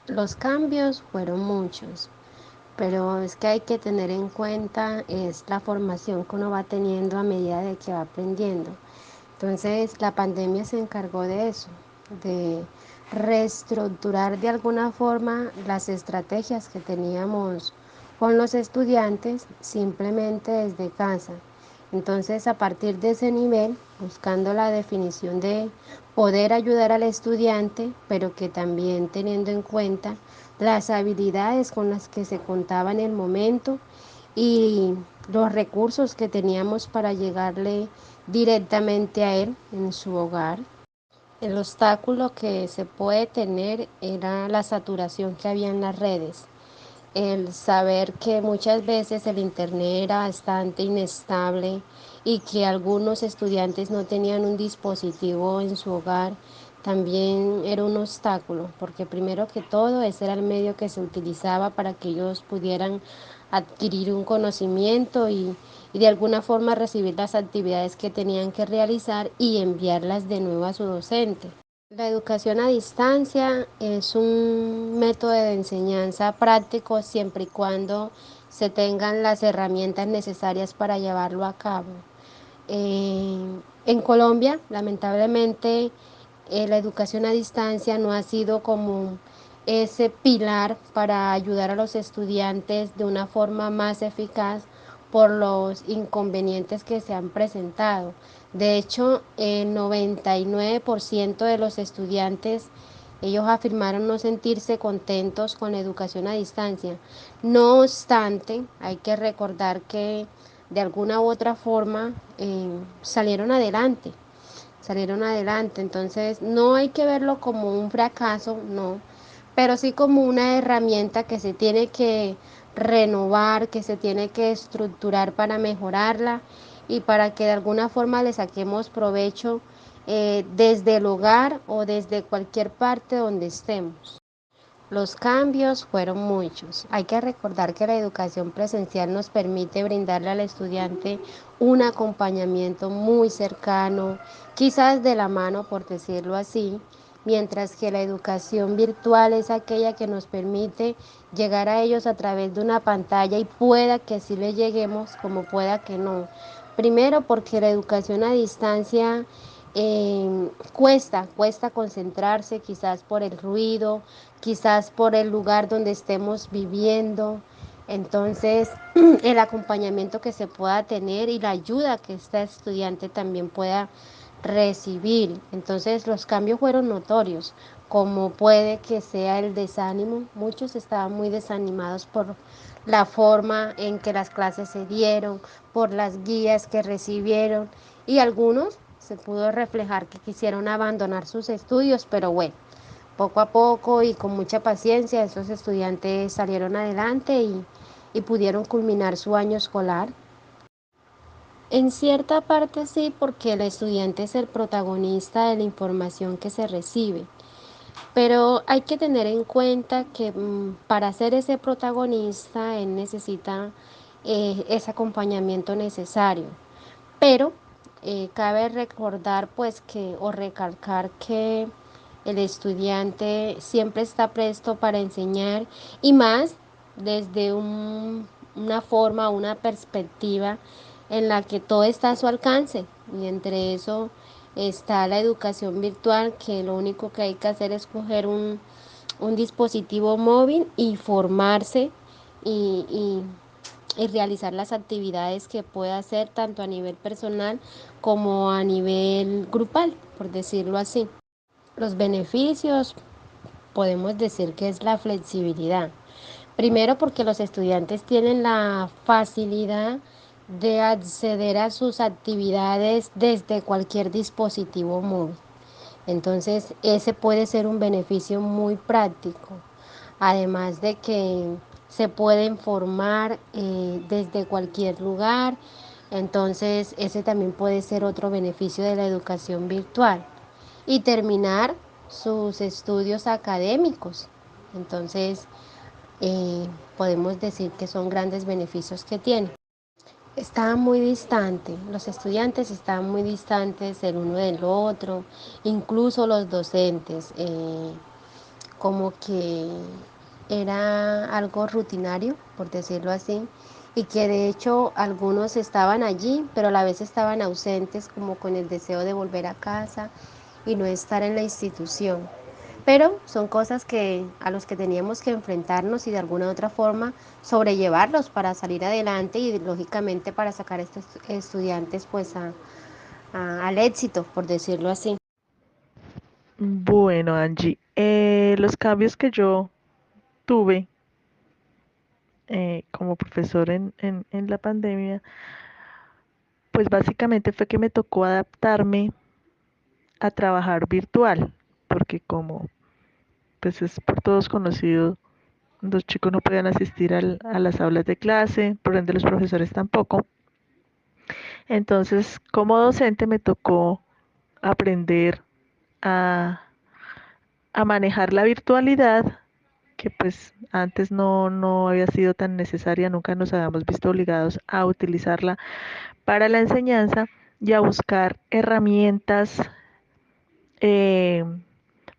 Los cambios fueron muchos, pero es que hay que tener en cuenta es la formación que uno va teniendo a medida de que va aprendiendo. Entonces, la pandemia se encargó de eso, de reestructurar de alguna forma las estrategias que teníamos con los estudiantes simplemente desde casa. Entonces, a partir de ese nivel, buscando la definición de poder ayudar al estudiante, pero que también teniendo en cuenta las habilidades con las que se contaba en el momento y los recursos que teníamos para llegarle directamente a él en su hogar. El obstáculo que se puede tener era la saturación que había en las redes, el saber que muchas veces el internet era bastante inestable y que algunos estudiantes no tenían un dispositivo en su hogar, también era un obstáculo, porque primero que todo ese era el medio que se utilizaba para que ellos pudieran adquirir un conocimiento y de alguna forma recibir las actividades que tenían que realizar y enviarlas de nuevo a su docente. La educación a distancia es un método de enseñanza práctico siempre y cuando se tengan las herramientas necesarias para llevarlo a cabo. En Colombia, lamentablemente, la educación a distancia no ha sido como ese pilar para ayudar a los estudiantes de una forma más eficaz por los inconvenientes que se han presentado. De hecho, el 99% de los estudiantes, ellos afirmaron no sentirse contentos con la educación a distancia. No obstante, hay que recordar que de alguna u otra forma salieron adelante, salieron adelante. Entonces, no hay que verlo como un fracaso, no, pero sí como una herramienta que se tiene que renovar, que se tiene que estructurar para mejorarla y para que de alguna forma le saquemos provecho desde el hogar o desde cualquier parte donde estemos. Los cambios fueron muchos. Hay que recordar que la educación presencial nos permite brindarle al estudiante un acompañamiento muy cercano, quizás de la mano, por decirlo así, mientras que la educación virtual es aquella que nos permite llegar a ellos a través de una pantalla y pueda que sí le lleguemos como pueda que no. Primero porque la educación a distancia cuesta concentrarse, quizás por el ruido, quizás por el lugar donde estemos viviendo. Entonces, el acompañamiento que se pueda tener y la ayuda que este estudiante también pueda recibir. Entonces, los cambios fueron notorios, como puede que sea el desánimo. Muchos estaban muy desanimados por la forma en que las clases se dieron, por las guías que recibieron y algunos se pudo reflejar que quisieron abandonar sus estudios, pero bueno, poco a poco y con mucha paciencia esos estudiantes salieron adelante y pudieron culminar su año escolar. En cierta parte sí, porque el estudiante es el protagonista de la información que se recibe, pero hay que tener en cuenta que para ser ese protagonista él necesita ese acompañamiento necesario. Pero cabe recordar pues que o recalcar que el estudiante siempre está presto para enseñar y más desde una forma, una perspectiva en la que todo está a su alcance y entre eso está la educación virtual, que lo único que hay que hacer es coger un dispositivo móvil y formarse y, y y realizar las actividades que pueda hacer tanto a nivel personal como a nivel grupal, por decirlo así. Los beneficios podemos decir que es la flexibilidad. Primero porque los estudiantes tienen la facilidad de acceder a sus actividades desde cualquier dispositivo móvil. Entonces, ese puede ser un beneficio muy práctico. Además de que se pueden formar desde cualquier lugar. Entonces, ese también puede ser otro beneficio de la educación virtual. Y terminar sus estudios académicos. Entonces, eh, podemos decir que son grandes beneficios que tiene. Estaban muy distantes, los estudiantes estaban muy distantes el uno del otro, incluso los docentes. como que era algo rutinario, por decirlo así, y que de hecho algunos estaban allí, pero a la vez estaban ausentes, como con el deseo de volver a casa y no estar en la institución. Pero son cosas que a los que teníamos que enfrentarnos y de alguna u otra forma sobrellevarlos para salir adelante y lógicamente para sacar a estos estudiantes pues al éxito, por decirlo así. Bueno, Angie, los cambios que yo tuve como profesor en la pandemia, pues básicamente fue que me tocó adaptarme a trabajar virtual, porque como pues es por todos conocido, los chicos no podían asistir a las aulas de clase, por ende los profesores tampoco. Entonces, como docente me tocó aprender a, a manejar la virtualidad, que pues antes no había sido tan necesaria, nunca nos habíamos visto obligados a utilizarla para la enseñanza y a buscar herramientas eh,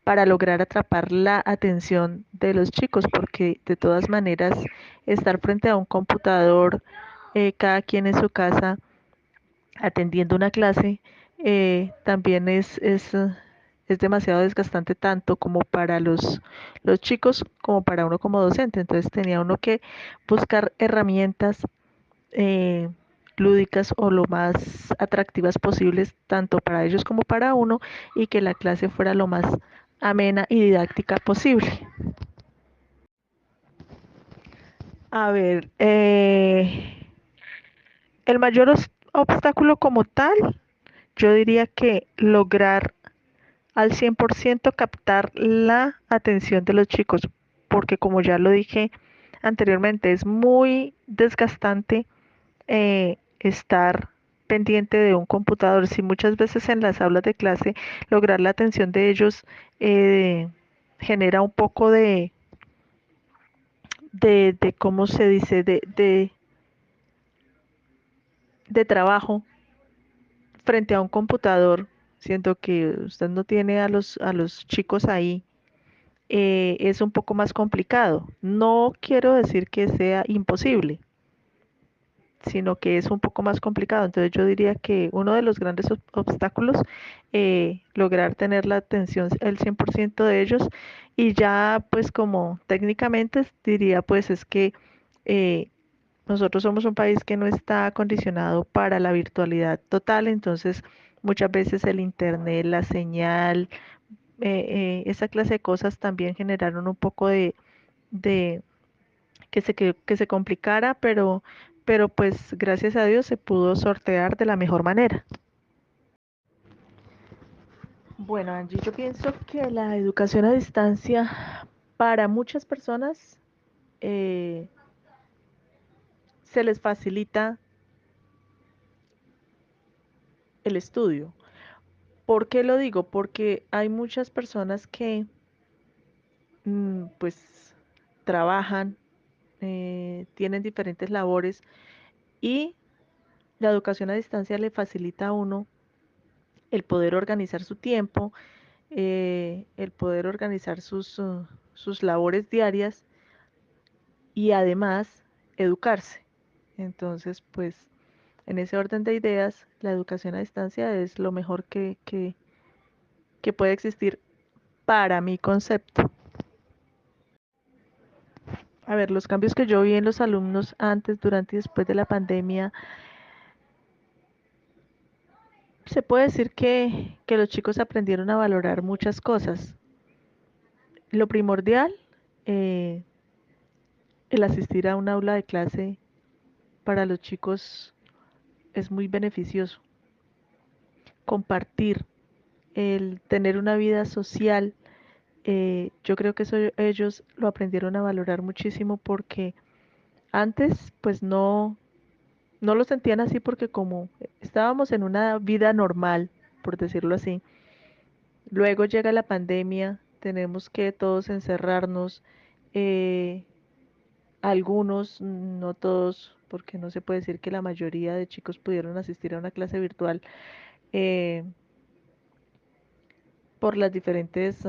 para lograr atrapar la atención de los chicos, porque de todas maneras estar frente a un computador, cada quien en su casa, atendiendo una clase, también es demasiado desgastante tanto como para los chicos como para uno como docente. Entonces tenía uno que buscar herramientas eh, lúdicas o lo más atractivas posibles, tanto para ellos como para uno, y que la clase fuera lo más amena y didáctica posible. A ver, el mayor obstáculo como tal, yo diría que lograr al 100% captar la atención de los chicos, porque como ya lo dije anteriormente, es muy desgastante estar pendiente de un computador. Si muchas veces en las aulas de clase lograr la atención de ellos genera un poco de ¿cómo se dice? De trabajo frente a un computador, siento que usted no tiene a los chicos ahí, es un poco más complicado. No quiero decir que sea imposible, sino que es un poco más complicado. Entonces yo diría que uno de los grandes obstáculos, lograr tener la atención el 100% de ellos, y ya pues como técnicamente diría pues es que eh, nosotros somos un país que no está acondicionado para la virtualidad total, entonces muchas veces el internet, la señal, esa clase de cosas también generaron un poco de que se complicara, pero pues gracias a Dios se pudo sortear de la mejor manera. Bueno, Angie, yo pienso que la educación a distancia para muchas personas eh, se les facilita el estudio. ¿Por qué lo digo? Porque hay muchas personas que pues trabajan, tienen diferentes labores, y la educación a distancia le facilita a uno el poder organizar su tiempo, el poder organizar sus labores diarias y además educarse. Entonces, pues en ese orden de ideas, la educación a distancia es lo mejor que puede existir para mi concepto. A ver, los cambios que yo vi en los alumnos antes, durante y después de la pandemia, se puede decir que los chicos aprendieron a valorar muchas cosas. Lo primordial, eh, el asistir a un aula de clase para los chicos es muy beneficioso. Compartir, el tener una vida social, yo creo que eso ellos lo aprendieron a valorar muchísimo, porque antes pues no lo sentían así, porque como estábamos en una vida normal, por decirlo así, luego llega la pandemia, tenemos que todos encerrarnos, eh, algunos, no todos, porque no se puede decir que la mayoría de chicos pudieron asistir a una clase virtual, eh, por las diferentes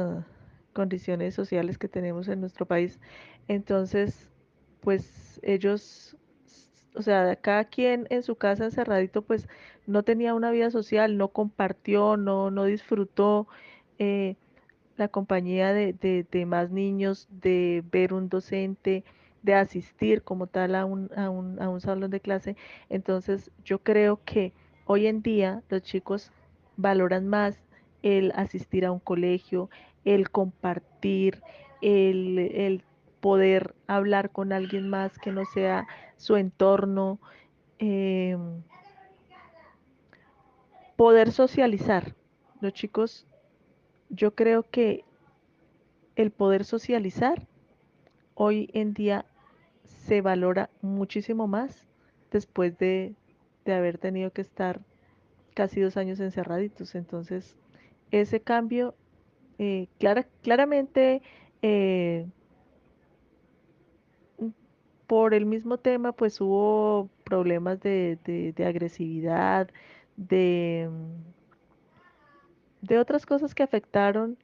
condiciones sociales que tenemos en nuestro país. Entonces, pues ellos, o sea, cada quien en su casa encerradito, pues no tenía una vida social, no compartió, no disfrutó. eh, la compañía de más niños, de ver un docente, de asistir como tal a un salón de clase. Entonces, yo creo que hoy en día los chicos valoran más el asistir a un colegio, el compartir, el poder hablar con alguien más que no sea su entorno, eh, poder socializar. Los chicos, yo creo que el poder socializar hoy en día se valora muchísimo más después de haber tenido que estar casi 2 años encerraditos. Entonces, ese cambio, claramente, eh, por el mismo tema, pues hubo problemas de agresividad, de, de otras cosas que afectaron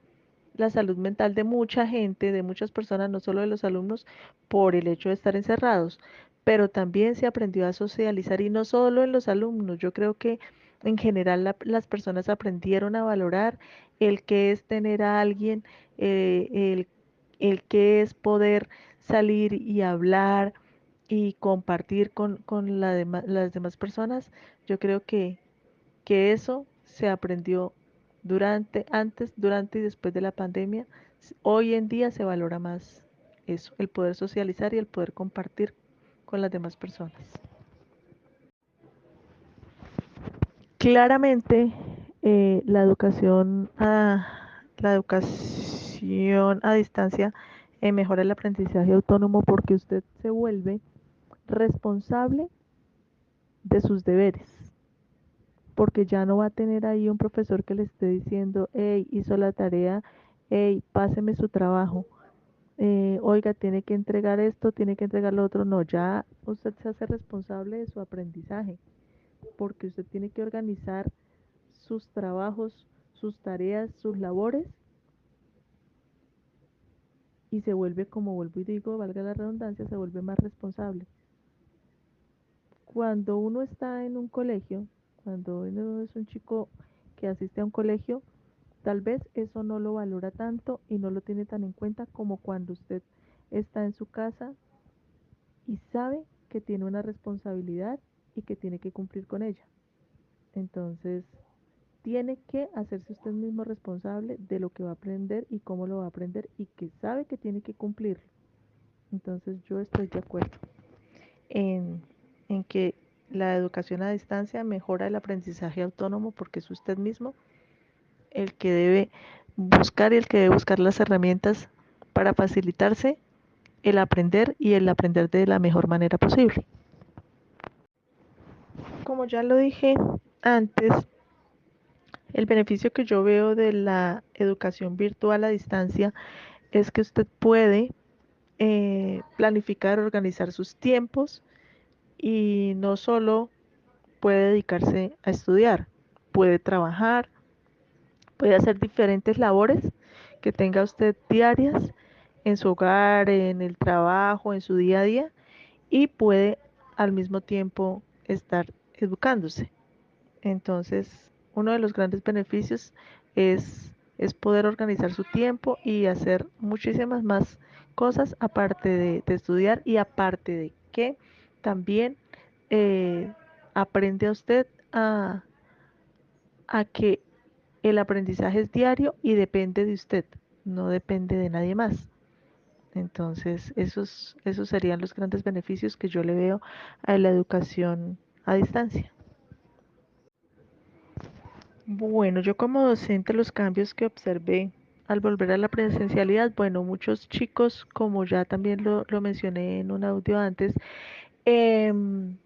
la salud mental de mucha gente, de muchas personas, no solo de los alumnos, por el hecho de estar encerrados, pero también se aprendió a socializar y no solo en los alumnos, yo creo que en general las personas aprendieron a valorar el que es tener a alguien, eh, el, el que es poder salir y hablar y compartir con las demás personas. Yo creo que eso se aprendió antes, durante y después de la pandemia. Hoy en día se valora más eso, el poder socializar y el poder compartir con las demás personas. Claramente, la educación a distancia mejora el aprendizaje autónomo porque usted se vuelve responsable de sus deberes, porque ya no va a tener ahí un profesor que le esté diciendo, hey, hizo la tarea, hey, páseme su trabajo, oiga, tiene que entregar esto, tiene que entregar lo otro. No, ya usted se hace responsable de su aprendizaje, porque usted tiene que organizar sus trabajos, sus tareas, sus labores, y se vuelve, como vuelvo y digo, valga la redundancia, se vuelve más responsable. Cuando uno está en un colegio, cuando uno es un chico que asiste a un colegio, tal vez eso no lo valora tanto y no lo tiene tan en cuenta como cuando usted está en su casa y sabe que tiene una responsabilidad y que tiene que cumplir con ella. Entonces, tiene que hacerse usted mismo responsable de lo que va a aprender y cómo lo va a aprender y que sabe que tiene que cumplirlo. Entonces, yo estoy de acuerdo en, en que la educación a distancia mejora el aprendizaje autónomo porque es usted mismo el que debe buscar y el que debe buscar las herramientas para facilitarse el aprender y el aprender de la mejor manera posible. Como ya lo dije antes, el beneficio que yo veo de la educación virtual a distancia es que usted puede planificar, organizar sus tiempos y no solo puede dedicarse a estudiar, puede trabajar, puede hacer diferentes labores que tenga usted diarias en su hogar, en el trabajo, en su día a día, y puede al mismo tiempo estar educándose. Entonces, uno de los grandes beneficios es poder organizar su tiempo y hacer muchísimas más cosas aparte de estudiar y aparte de que también eh, aprende a usted a que el aprendizaje es diario y depende de usted, no depende de nadie más. Entonces, esos serían los grandes beneficios que yo le veo a la educación a distancia. Bueno, yo como docente los cambios que observé al volver a la presencialidad, bueno, muchos chicos, como ya también lo mencioné en un audio antes, em,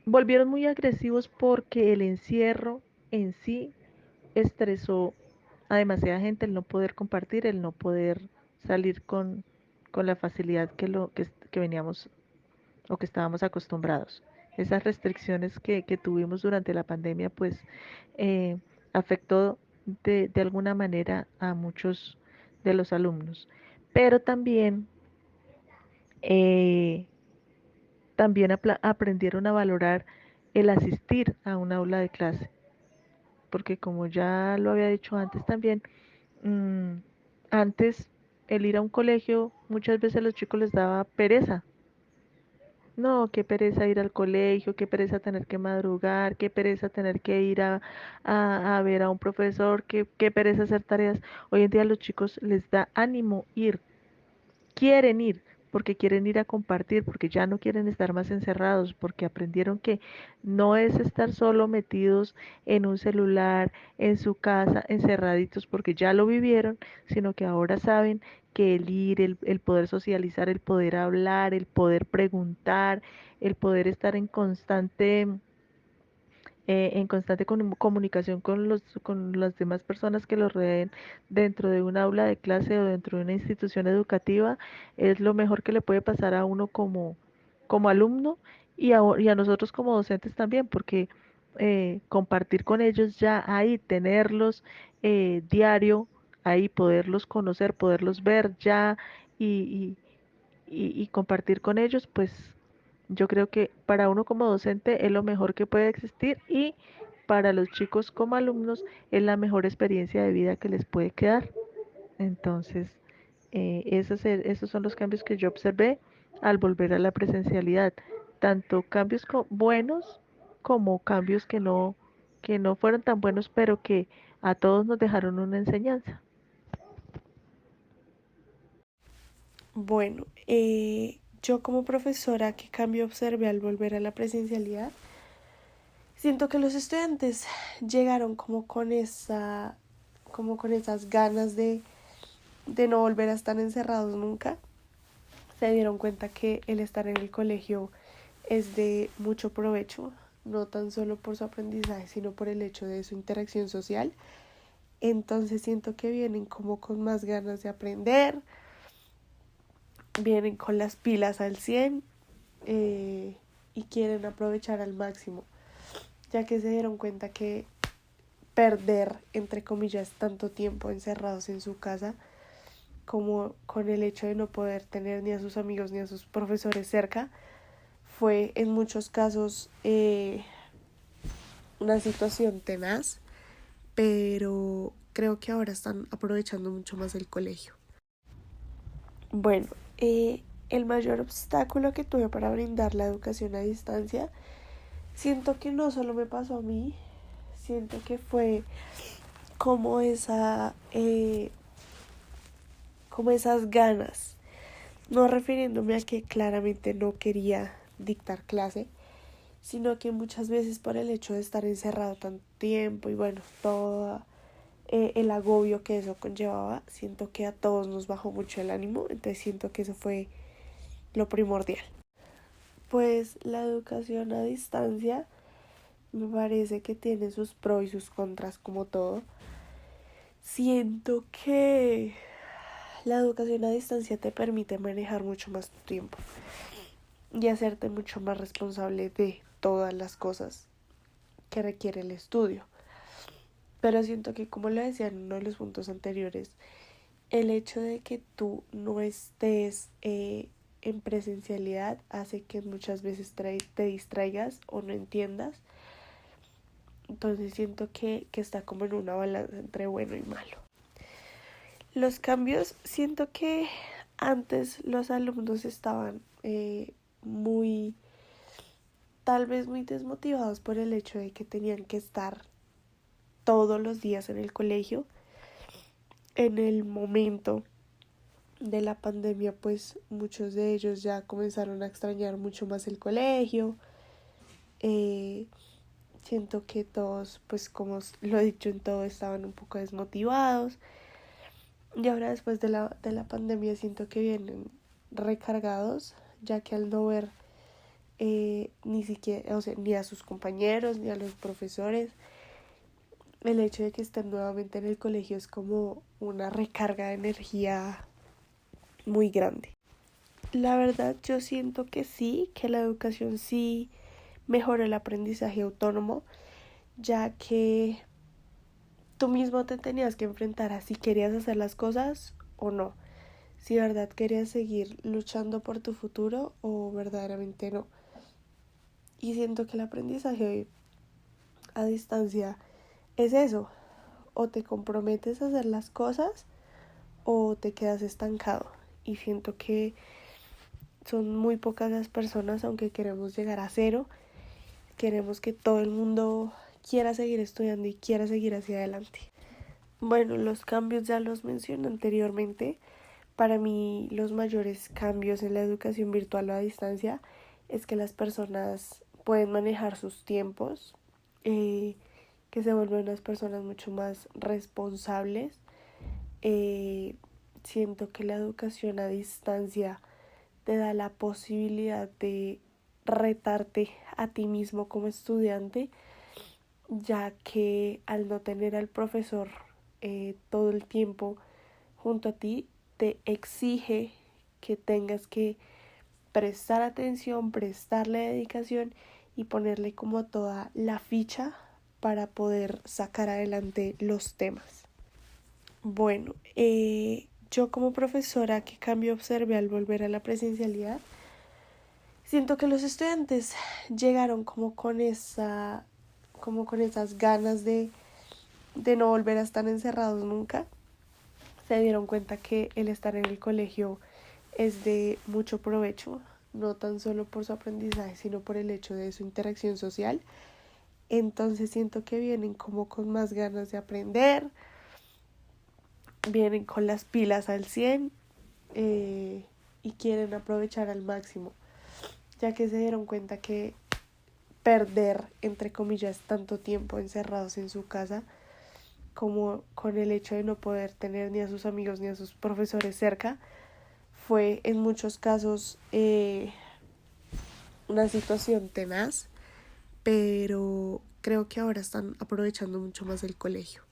volvieron muy agresivos porque el encierro en sí estresó a demasiada gente, el no poder compartir, el no poder salir con la facilidad que veníamos o que estábamos acostumbrados. Esas restricciones que tuvimos durante la pandemia, pues eh, afectó de alguna manera a muchos de los alumnos, pero eh, también aprendieron a valorar el asistir a un aula de clase, porque como ya lo había dicho antes también, mmm, antes el ir a un colegio muchas veces a los chicos les daba pereza. No, qué pereza ir al colegio, qué pereza tener que madrugar, qué pereza tener que ir a ver a un profesor, qué pereza hacer tareas. Hoy en día a los chicos les da ánimo ir, quieren ir, porque quieren ir a compartir, porque ya no quieren estar más encerrados, porque aprendieron que no es estar solo metidos en un celular, en su casa, encerraditos, porque ya lo vivieron, sino que ahora saben que el ir, el poder socializar, el poder hablar, el poder preguntar, el poder estar en constante comunicación con las demás personas que los rodeen dentro de un aula de clase o dentro de una institución educativa, es lo mejor que le puede pasar a uno como alumno y a nosotros como docentes también, porque compartir con ellos ya ahí, tenerlos diario, ahí poderlos conocer, poderlos ver ya y, y compartir con ellos, pues yo creo que para uno como docente es lo mejor que puede existir y para los chicos como alumnos es la mejor experiencia de vida que les puede quedar. Entonces, esos son los cambios que yo observé al volver a la presencialidad. Tanto cambios buenos como cambios que no fueron tan buenos, pero que a todos nos dejaron una enseñanza. Bueno, yo como profesora, ¿qué cambio observé al volver a la presencialidad? Siento que los estudiantes llegaron como con esas ganas de no volver a estar encerrados nunca. Se dieron cuenta que el estar en el colegio es de mucho provecho, no tan solo por su aprendizaje, sino por el hecho de su interacción social. Entonces siento que vienen como con más ganas de aprender, vienen con las pilas al 100 y quieren aprovechar al máximo, ya que se dieron cuenta que perder, entre comillas, tanto tiempo encerrados en su casa, como con el hecho de no poder tener ni a sus amigos ni a sus profesores cerca, fue en muchos casos una situación tenaz, pero creo que ahora están aprovechando mucho más el colegio. Bueno, el mayor obstáculo que tuve para brindar la educación a distancia, siento que no solo me pasó a mí, siento que fue como como esas ganas, no refiriéndome a que claramente no quería dictar clase, sino que muchas veces por el hecho de estar encerrado tanto tiempo y bueno, todo el agobio que eso conllevaba, siento que a todos nos bajó mucho el ánimo, entonces siento que eso fue lo primordial. Pues la educación a distancia me parece que tiene sus pros y sus contras como todo. Siento que la educación a distancia te permite manejar mucho más tu tiempo y hacerte mucho más responsable de todas las cosas que requiere el estudio. Pero siento que, como lo decía en uno de los puntos anteriores, el hecho de que tú no estés en presencialidad hace que muchas veces te distraigas o no entiendas. Entonces siento que está como en una balanza entre bueno y malo. Los cambios, siento que antes los alumnos estaban muy, tal vez muy desmotivados por el hecho de que tenían que estar todos los días en el colegio. En el momento de la pandemia, pues muchos de ellos ya comenzaron a extrañar mucho más el colegio. Siento que todos, pues como lo he dicho en todo, estaban un poco desmotivados. Y ahora después de la pandemia siento que vienen recargados, ya que al no ver ni siquiera, o sea, ni a sus compañeros, ni a los profesores, el hecho de que estén nuevamente en el colegio es como una recarga de energía muy grande. La verdad yo siento que sí, que la educación sí mejora el aprendizaje autónomo, ya que tú mismo te tenías que enfrentar a si querías hacer las cosas o no. Si de verdad querías seguir luchando por tu futuro o verdaderamente no. Y siento que el aprendizaje a distancia es eso. O te comprometes a hacer las cosas o te quedas estancado. Y siento que son muy pocas las personas, aunque queremos llegar a cero, queremos que todo el mundo quiera seguir estudiando y quiera seguir hacia adelante. Bueno, los cambios ya los mencioné anteriormente. Para mí los mayores cambios en la educación virtual o a distancia es que las personas pueden manejar sus tiempos, que se vuelven unas personas mucho más responsables. Siento que la educación a distancia te da la posibilidad de retarte a ti mismo como estudiante, ya que al no tener al profesor todo el tiempo junto a ti, te exige que tengas que prestar atención, prestarle dedicación y ponerle como toda la ficha para poder sacar adelante los temas. Bueno, yo como profesora, ¿qué cambio observé al volver a la presencialidad? Siento que los estudiantes llegaron como con esas ganas de no volver a estar encerrados nunca. Se dieron cuenta que el estar en el colegio es de mucho provecho, no tan solo por su aprendizaje, sino por el hecho de su interacción social. Entonces siento que vienen como con más ganas de aprender, vienen con las pilas al 100 y quieren aprovechar al máximo, ya que se dieron cuenta que perder, entre comillas, tanto tiempo encerrados en su casa, como con el hecho de no poder tener ni a sus amigos ni a sus profesores cerca, fue en muchos casos una situación tenaz, pero creo que ahora están aprovechando mucho más el colegio.